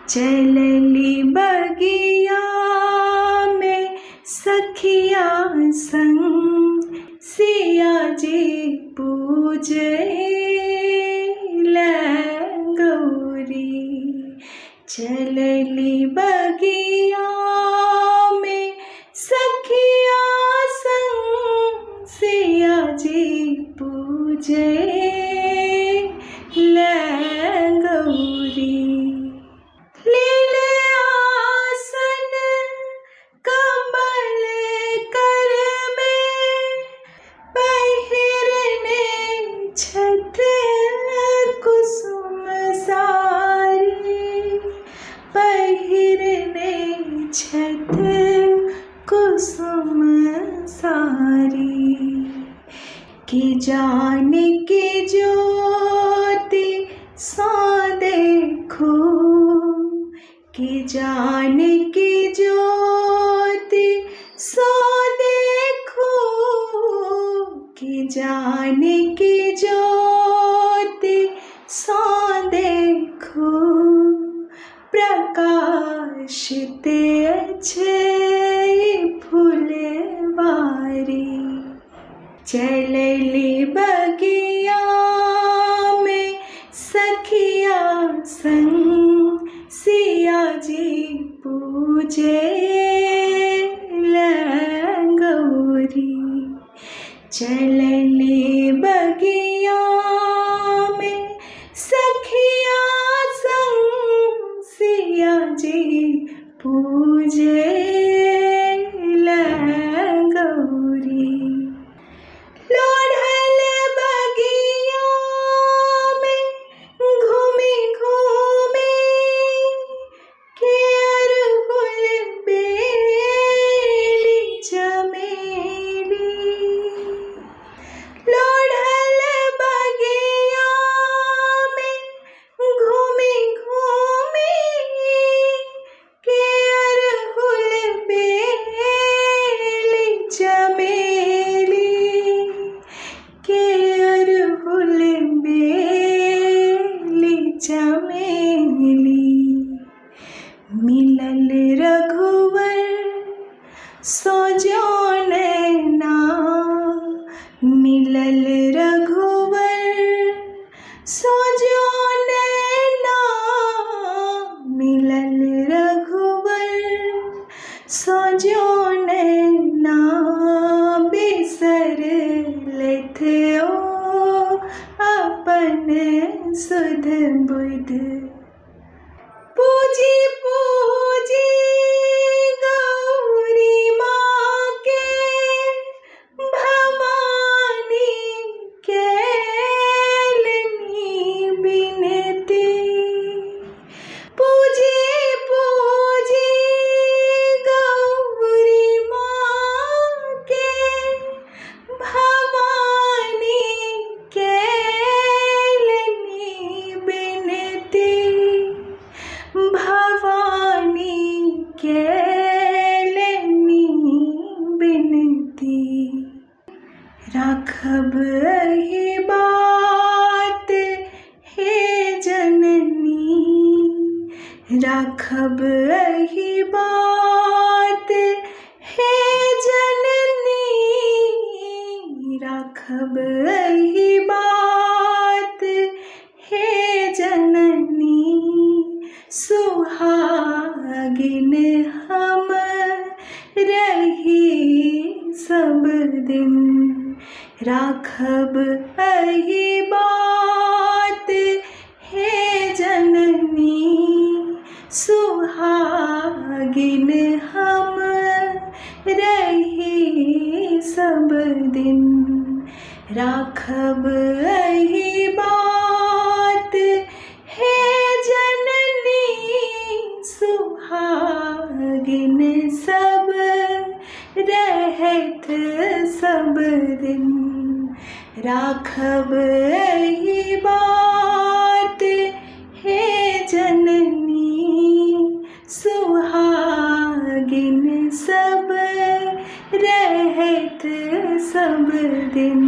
चलली बगिया में सखिया संग सिया जी पूजे गौरी। चलली बगिया में सखिया संग सिया जी पूजे गौरी। छत कुसुम सारी कि जाने की ज्योति सो देखो, कि जाने की ज्योति सो देखो, कि जाने की ज्योति सो देखो। प्रकाशित अच्छे फुलवारी। चलली बगिया में सखिया संग सिया जी पूजे गौरी। चलली बगिया में सखिया संग सिया जी पूजे गौरी। लोढ़ल बगिया में घूमी घूमी के अरहुल बेली चमेली। लोढ़ल बगिया में घूमी घूमी के अरहुल बेली चमेली, के अरहुल बेली चमेली। मिलल रघुवर सो जौन ना, मिलल रघुवर सो जौन ना, मिलल रघुवर सो जौन ना। बिसर लेथ ओ अपन सुध बुध। पूजी पूजी गौरी माँ के भवानी केलनी बिनती। पूजी पूजी गौरी माँ के भवानी केलनी बिनती। भवानी केलनी बिनती। राखब ही बात हे जननी, राखब ही बात हे जननी। राखब ही बात हे जननी। सुहागिन हम रही सब दिन। राखब अही बात हे जननी। सुहागिन हम रही सब दिन। राखब अही बात हे जननी। सुहागिन सब रहत सब दिन। राखब अही बात हे जननी। सुहागिन सब रहत सब दिन।